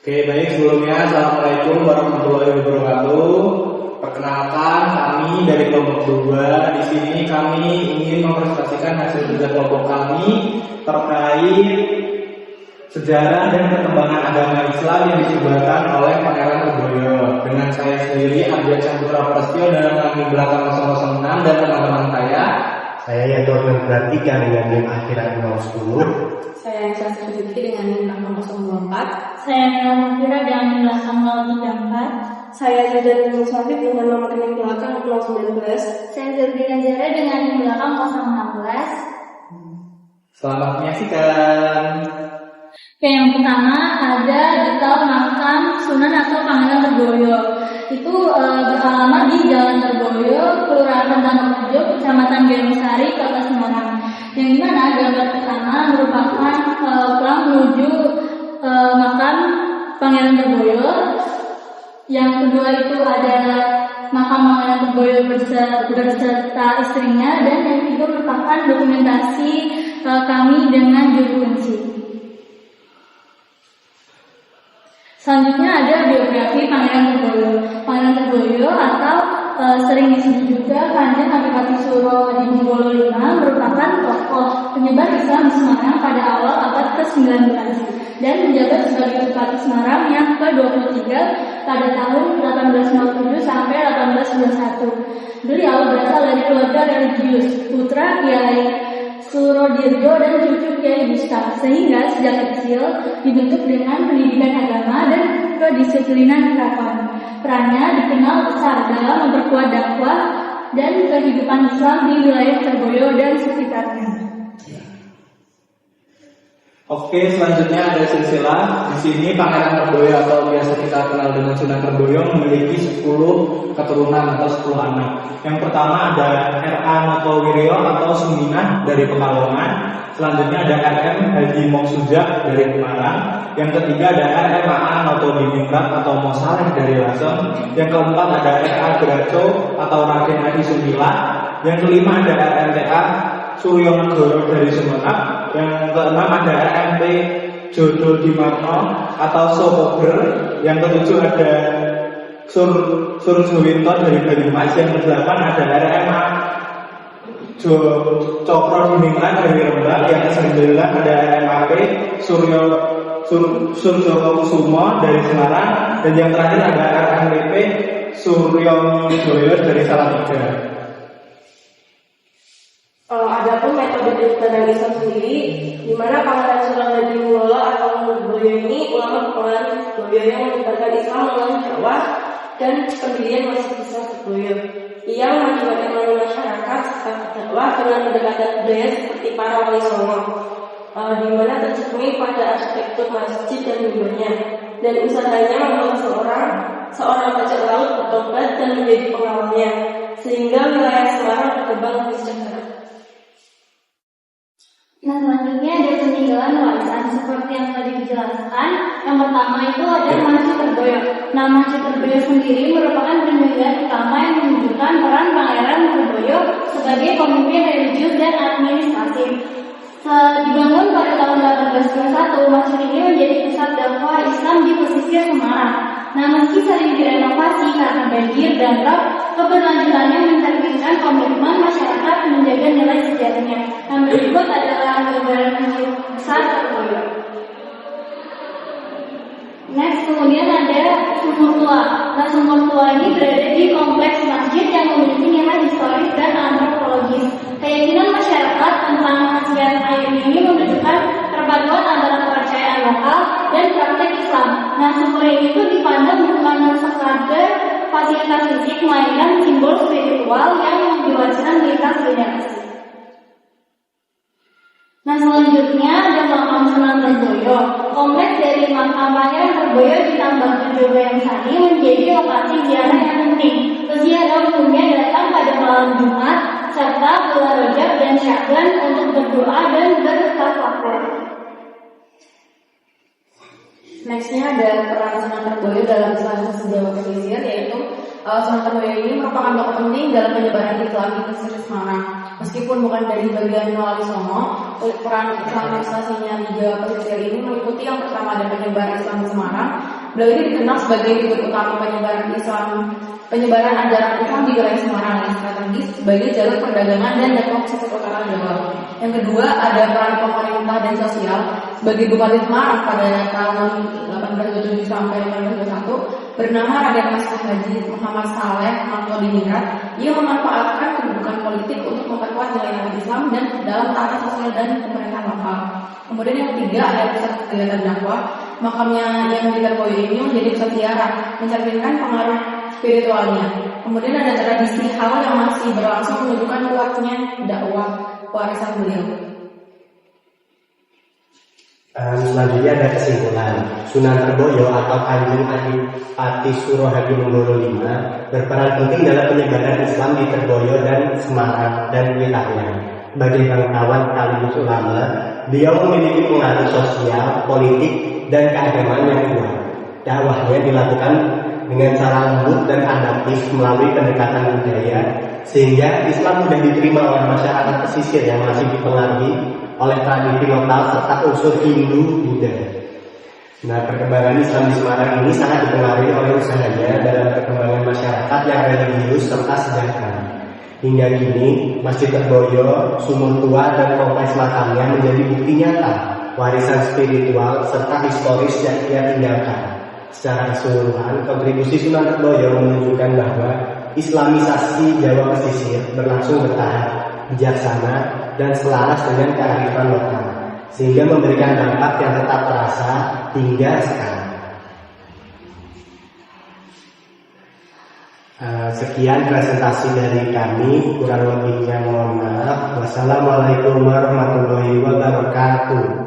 Oke, baik, sebelumnya Assalamualaikum warahmatullahi wabarakatuh. Perkenalkan, kami dari kelompok 2. Di sini kami ingin mempresentasikan hasil kerja kelompok kami terkait sejarah dan perkembangan agama Islam yang disebarkan oleh Pangeran Leboyo. Dengan saya sendiri, Arya Chandra Prastio dan kami belakang 006 dan teman-teman saya yang bergantikan dengan NIM akhirat 010. Saya Aisyah Suzuki dengan NIM belakang 024. Saya Nila Mufira dengan NIM belakang 034. Saya Jajar Bingung Safik dengan nomor NIM belakang 019. Saya Zerdina Zara dengan NIM belakang 016. Selamat menyaksikan. Oke, yang pertama ada detail makam Sunan atau Pangeran Leboyo. Itu beralamat di Jalan Terboyo, Kelurahan Tanah Kecamatan Gerungsari, Kota Semarang. Yang dimana gambar pertama merupakan pulang menuju makam Pangeran Leboyo. Yang kedua itu ada makam Pangeran Leboyo berserta istrinya, dan yang ketiga merupakan dokumentasi kami dengan juru kunci. Selanjutnya ada biografi Pangeran Leboyo. Pangeran Leboyo atau sering disebut juga Kanjeng Adipati Suro Hadimulyo V merupakan tokoh penyebar Islam di Semarang pada awal abad ke-19 dan menjabat sebagai Bupati Semarang yang ke-23 pada tahun 1857 sampai 1821. Beliau berasal dari keluarga religius, putra Kiai Surodirjo dan cucu Kiai Busta, sehingga sejak kecil dibentuk dengan pendidikan agama dan kedisiplinan keraton. Perannya dikenal besar dalam memperkuat dakwah dan kehidupan Islam di wilayah Terboyo dan sekitarnya. Oke, selanjutnya ada silsilah. Di sini Pangeran Leboyo atau biasa kita kenal dengan Sunan Leboyo memiliki 10 keturunan atau 10 anak. Yang pertama ada R.A. Notowiryo atau Suminah dari Pekalongan. Selanjutnya ada R.M. Haji Moksujak dari Semarang. Yang ketiga ada R.M. A. Notodiningrat atau Mosaleh dari Lasem. Yang keempat ada R.A. Geraco atau Raden Adi Sumila. Yang kelima ada R.M.T.A. Suryonegoro dari Sumenep. Yang keenam ada RMP Jodo Dimarno atau Sopoger. Yang ketujuh ada Surjowinto dari Banyumas. Yang kedelapan ada RMA Cokro Diningrat dari Rembang. Yang kesembilan ada RMAP Surjoko Kusumo dari Semarang. Dan yang terakhir ada RMPP Suryomijoyo dari Salatiga. Adapun metode pendidikan Islam sendiri, di mana Pangeran Sunan Hadimulyo atau Leboyo ini ulama Kepulauan Leboyo yang menyebarkan Islam melalui dakwah dan pendirian Masjid Islam Leboyo. Ia mengajarkan masyarakat serta dakwah dengan pendekatan budaya seperti para wali songo, di mana tercermin pada arsitektur masjid dan mimbarnya, dan usahanya membuat seorang bajak laut bertobat dan menjadi pengawalnya, sehingga wilayah Semarang berkembang lebih sejahtera. Nah, selanjutnya ada peninggalan warisan seperti yang tadi dijelaskan. Yang pertama itu ada Masjid Terboyo. Nah, Masjid Terboyo sendiri merupakan peninggalan utama yang menunjukkan peran Pangeran Leboyo sebagai pemimpin religius dan administratif. Dibangun pada tahun 1821, masjid ini menjadi pusat dakwah Islam di pesisir Semarang. Nah, meski sering direnovasi karena banjir dan rob, keberlanjutannya mencerminkan komitmen masyarakat menjaga nilai sejarahnya. Nah, berikut adalah gambaran masjid besar Terboyo. Next, kemudian ada Sumur Tua. Nah, Sumur Tua ini berada di kompleks masjid yang memiliki nilai historis dan antropologis. Keyakinan masyarakat tentang khasiat air ini menunjukkan perpaduan antara kepercayaan lokal dan praktek Islam. Nah, sumur ini itu dipandang bukan sekadar fasilitas fisik, melainkan simbol spiritual yang diwariskan lintas generasi. Nah, selanjutnya ada makam Sunan Leboyo. Kompleks dari makam Pangeran Leboyo ditambah Jogoyang Sari menjadi lokasi ziarah yang penting. Peziarah umumnya datang pada malam Jumat serta bulan Rajab dan Sya'ban untuk berdoa dan bertafakur. Nextnya ada peran Sunan Leboyo dalam Islam sejauh pesisir, yaitu Sunan Leboyo ini merupakan tokoh penting dalam penyebaran Islam di pesisir Semarang. Meskipun bukan dari bagian Wali Songo, peran islamisasinya di Jawa pesisir ini meliputi yang pertama ada penyebaran Islam di Semarang, Beliau ini dikenal sebagai figur utama penyebaran ajaran Islam di wilayah Semarang yang strategis sebagai jalur perdagangan dan Depok seputaran Jawa. Yang kedua ada peran pemerintah dan sosial sebagai Bupati Semarang pada tahun 1827 sampai 1821 bernama Raden Mas Haji Muhammad Saleh Matlodiningrat. Ia memanfaatkan kedudukan politik untuk memperkuat nilai-nilai Islam dan dalam tata sosial dan pemerintahan lokal. Kemudian yang ketiga ada pusat kegiatan dakwah. Makamnya yang di Lirboyo ini menjadi pusat ziarah, mencerminkan pengaruh spiritualnya. Kemudian ada tradisi hal yang masih berlangsung menunjukkan kuatnya dakwah warisan beliau. Selanjutnya ada kesimpulan. Sunan Terboyo atau Kanjeng Adipati Suroh Hadimulyo V berperan penting dalam penyebaran Islam di Terboyo dan Semarang dan wilayahnya. Sebagai bangsawan sekaligus ulama, beliau memiliki pengaruh sosial, politik, dan keagamaan yang kuat. Dakwahnya dilakukan dengan cara lembut dan adaptif melalui pendekatan budaya, sehingga Islam mudah diterima oleh masyarakat pesisir yang masih dipengaruhi oleh tradisi lokal serta unsur Hindu-Buddha. Nah, perkembangan Islam di Semarang ini sangat dipengaruhi oleh usahanya dalam perkembangan masyarakat yang religius serta sejahtera. Hingga kini, Masjid Terboyo, sumur tua dan kompleks makamnya menjadi bukti nyata warisan spiritual serta historis yang ia tinggalkan. Secara keseluruhan, kontribusi Sunan Terboyo menunjukkan bahwa Islamisasi Jawa pesisir berlangsung bertahap, bijaksana, dan selaras dengan kearifan lokal, sehingga memberikan dampak yang tetap terasa hingga sekarang. Sekian presentasi dari kami, kurang lebihnya mohon maaf. Wassalamualaikum warahmatullahi wabarakatuh.